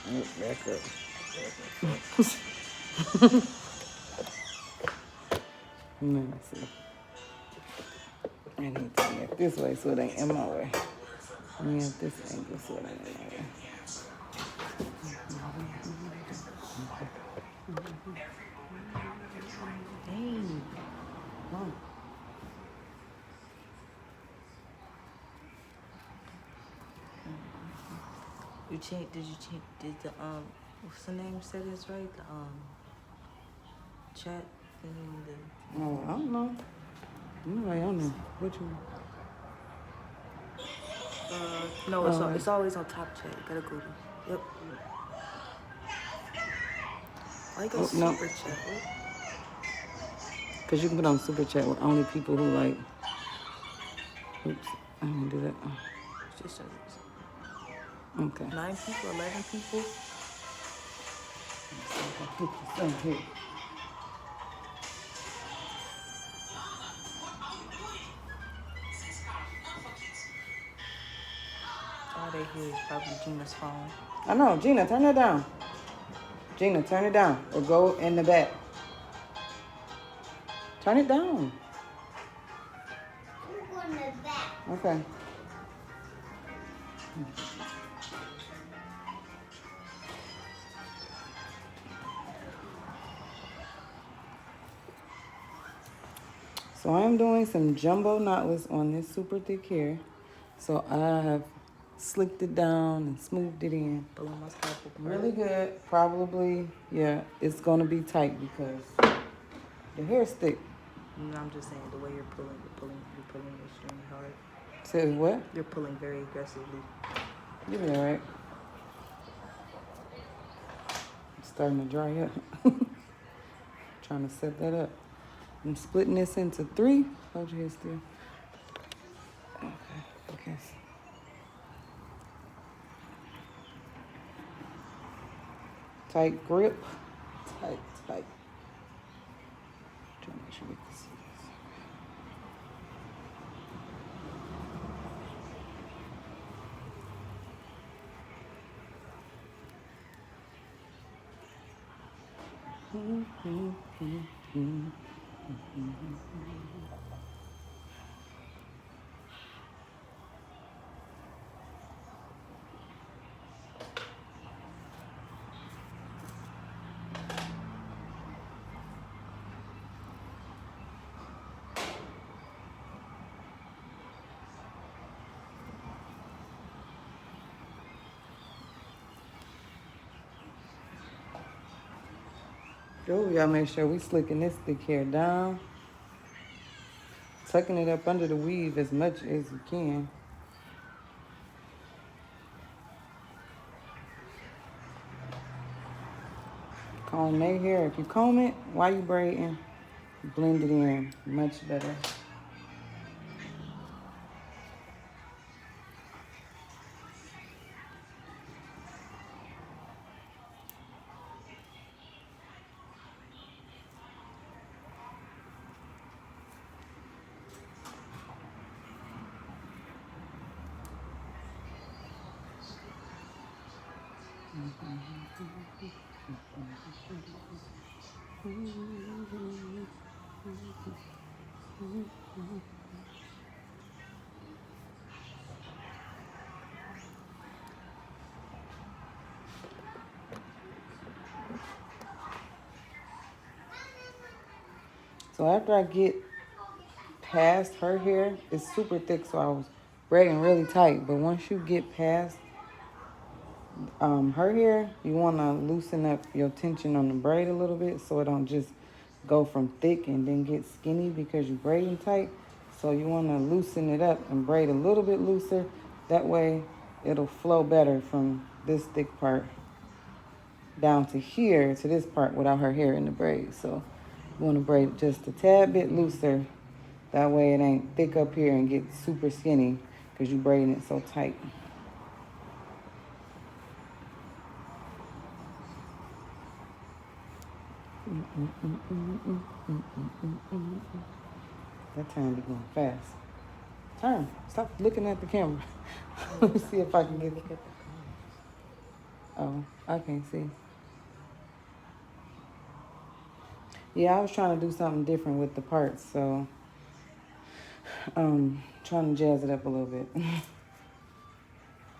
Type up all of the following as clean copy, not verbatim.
Back up. Let me see. I need to get this way so it ain't in my way. Let me get this angle so it ain't in my way. Dang. Mom. You change? Did you change? Did the what's the name? Said it's right. The chat thing. Oh, I don't know. I don't know. What you? No, it's always on top chat. You gotta go to. Yep. Why you go super chat? Because you can put on super chat with only people who like. Oops, I didn't do that. Just Okay. 9 people, 11 people. I'll put this on here. All they hear is probably Gina's phone. I know. Gina, turn it down. Gina, turn it down. Or go in the back. Turn it down. Go in the back. Okay. So I am doing some jumbo knotless on this super thick hair. So I have slicked it down and smoothed it in. Pulling my scalp apart. Really good. Probably, yeah, it's going to be tight because the hair's thick. No, I'm just saying the way you're pulling extremely hard. Says what? You're pulling very aggressively. You'll be all right. It's starting to dry up. Trying to set that up. I'm splitting this into 3. Hold your head still. Okay. Tight grip. Tight. Trying to make sure we can see this. Oh, we gotta make sure we slicking this thick hair down. Tucking it up under the weave as much as you can. Comb their hair. If you comb it while you braiding, blend it in much better. So after I get past her hair, it's super thick, so I was braiding really tight. But once you get past her hair, you want to loosen up your tension on the braid a little bit so it don't just go from thick and then get skinny because you're braiding tight. So you want to loosen it up and braid a little bit looser. That way it'll flow better from this thick part down to here, to this part without her hair in the braid. So you want to braid just a tad bit looser. That way it ain't thick up here and get super skinny because you're braiding it so tight. That time be going fast. Turn. Stop looking at the camera. Let me see if I can get it. Oh, I can't see. Yeah, I was trying to do something different with the parts, so trying to jazz it up a little bit.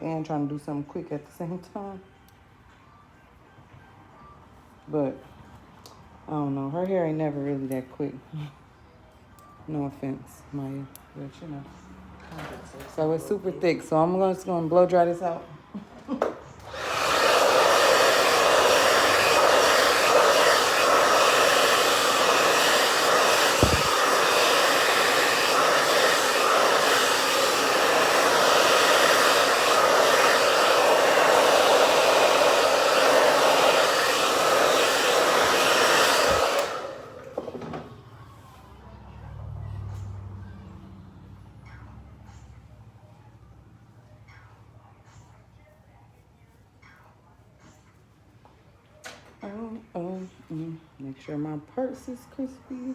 And trying to do something quick at the same time. But I don't know. Her hair ain't never really that quick. No offense, Maya, but you know. So it's super thick. So I'm just gonna blow dry this out. Make sure my purse is crispy.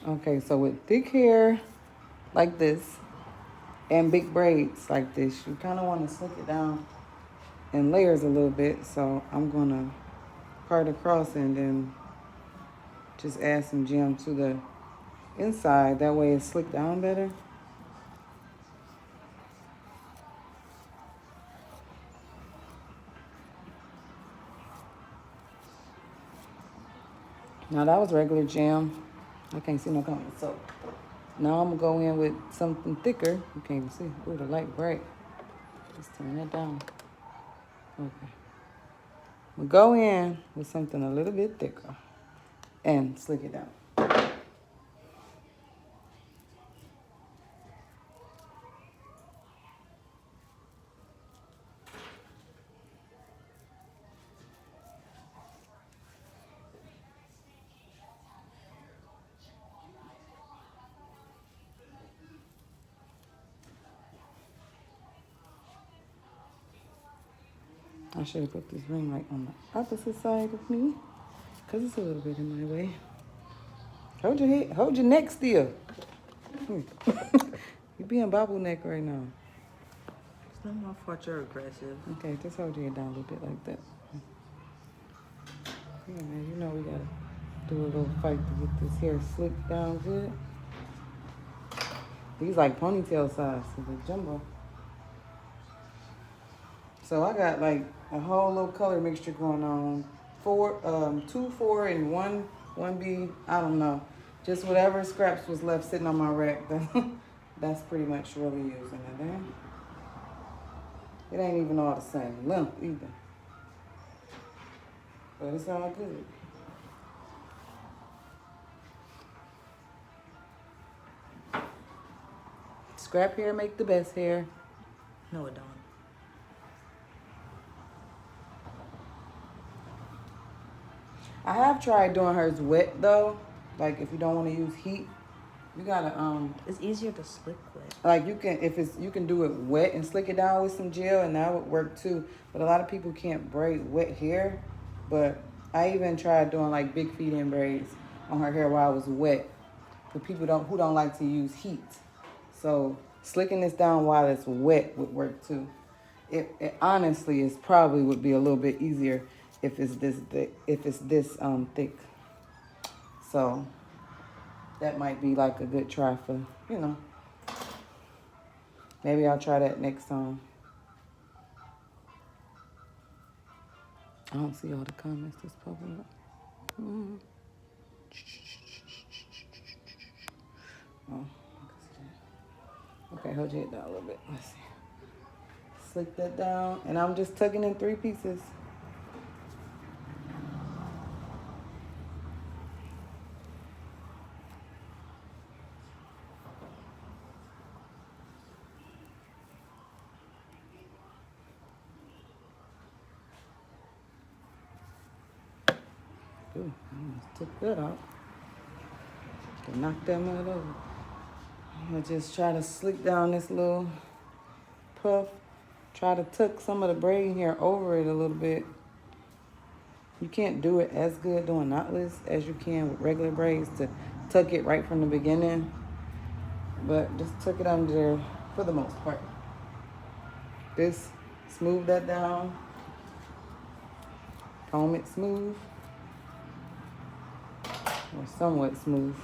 Okay, so with thick hair like this and big braids like this, you kind of want to slick it down in layers a little bit. So I'm going to part across and then just add some gem to the inside. That way it's slicked down better. Now that was regular gem. I can't see no comments. So now I'm gonna go in with something thicker. You can't even see. Ooh, the light bright. Just turn that down. Okay. We'll go in with something a little bit thicker and slick it down. I should have put this ring right on the opposite side of me because it's a little bit in my way. Hold your head, hold your neck still. You being bobbleneck right now. It's not my fault you're aggressive. Okay, just hold your head down a little bit like that. Yeah, man, you know we gotta do a little fight to get this hair slicked down good. These like ponytail size, so they're jumbo. So I got like a whole little color mixture going on. 2, 4, and 1B. I don't know. Just whatever scraps was left sitting on my rack. That's pretty much really using it. It ain't even all the same length either. But it's all good. Scrap hair make the best hair. No, it don't. I have tried doing hers wet though. Like if you don't want to use heat, you gotta It's easier to slick wet. like you can do it wet and slick it down with some gel and that would work too. But a lot of people can't braid wet hair. But I even tried doing like big feed-in braids on her hair while it was wet. For people who don't like to use heat. So slicking this down while it's wet would work too. It honestly is probably would be a little bit easier if it's this thick. So that might be like a good try for, you know. Maybe I'll try that next time. I don't see all the comments that's popping up. Oh, okay, hold your head down a little bit. Let's see. Slick that down, and I'm just tucking in 3 pieces. Ooh, I almost took that out. Can knock that mud over. I'm gonna just try to slick down this little puff. Try to tuck some of the braid hair over it a little bit. You can't do it as good doing knotless as you can with regular braids to tuck it right from the beginning. But just tuck it under there for the most part. Just smooth that down. Comb it smooth. Or somewhat smooth.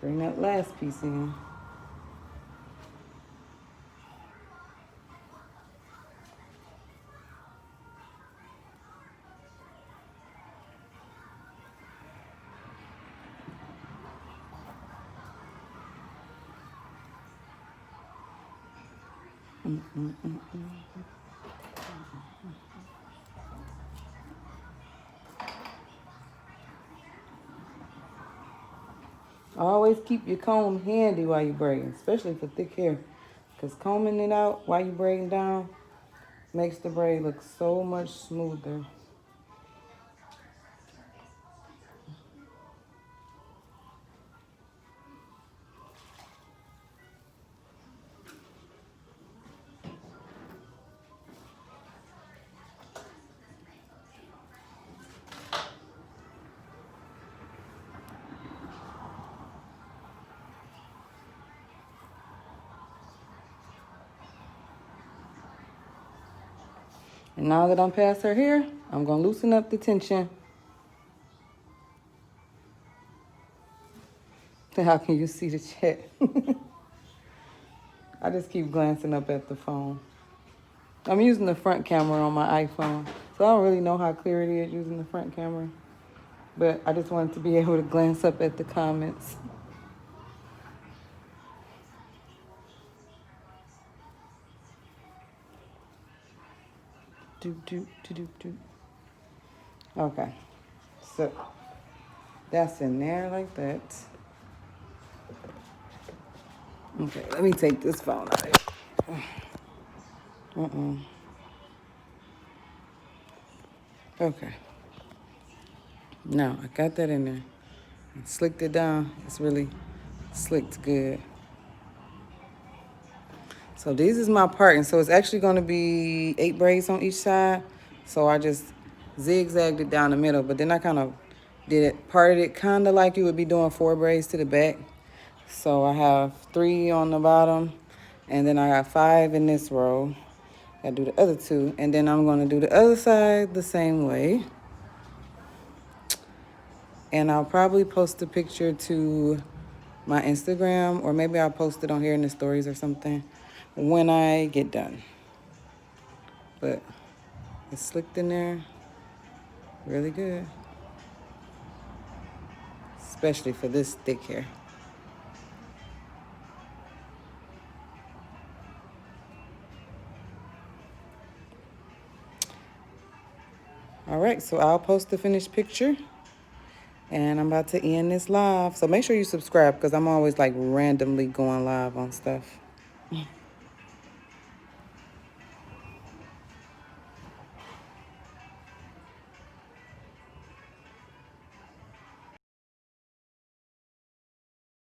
Bring that last piece in. Always keep your comb handy while you're braiding, especially for thick hair. Because combing it out while you're braiding down makes the braid look so much smoother. And now that I'm past her hair, I'm going to loosen up the tension. How can you see the chat? I just keep glancing up at the phone. I'm using the front camera on my iPhone, so I don't really know how clear it is using the front camera. But I just wanted to be able to glance up at the comments. Okay, so that's in there like that. Okay, let me take this phone out of here. Okay. Now, I got that in there. I slicked it down. It's really slicked good. So this is my parting. So it's actually going to be 8 braids on each side. So I just zigzagged it down the middle. But then I kind of parted it kind of like you would be doing 4 braids to the back. So I have 3 on the bottom. And then I got 5 in this row. I do the other 2. And then I'm going to do the other side the same way. And I'll probably post a picture to my Instagram, or maybe I'll post it on here in the stories or something when I get done. But it's slicked in there really good, especially for this thick hair. All right, so I'll post the finished picture. And I'm about to end this live. So make sure you subscribe because I'm always like randomly going live on stuff.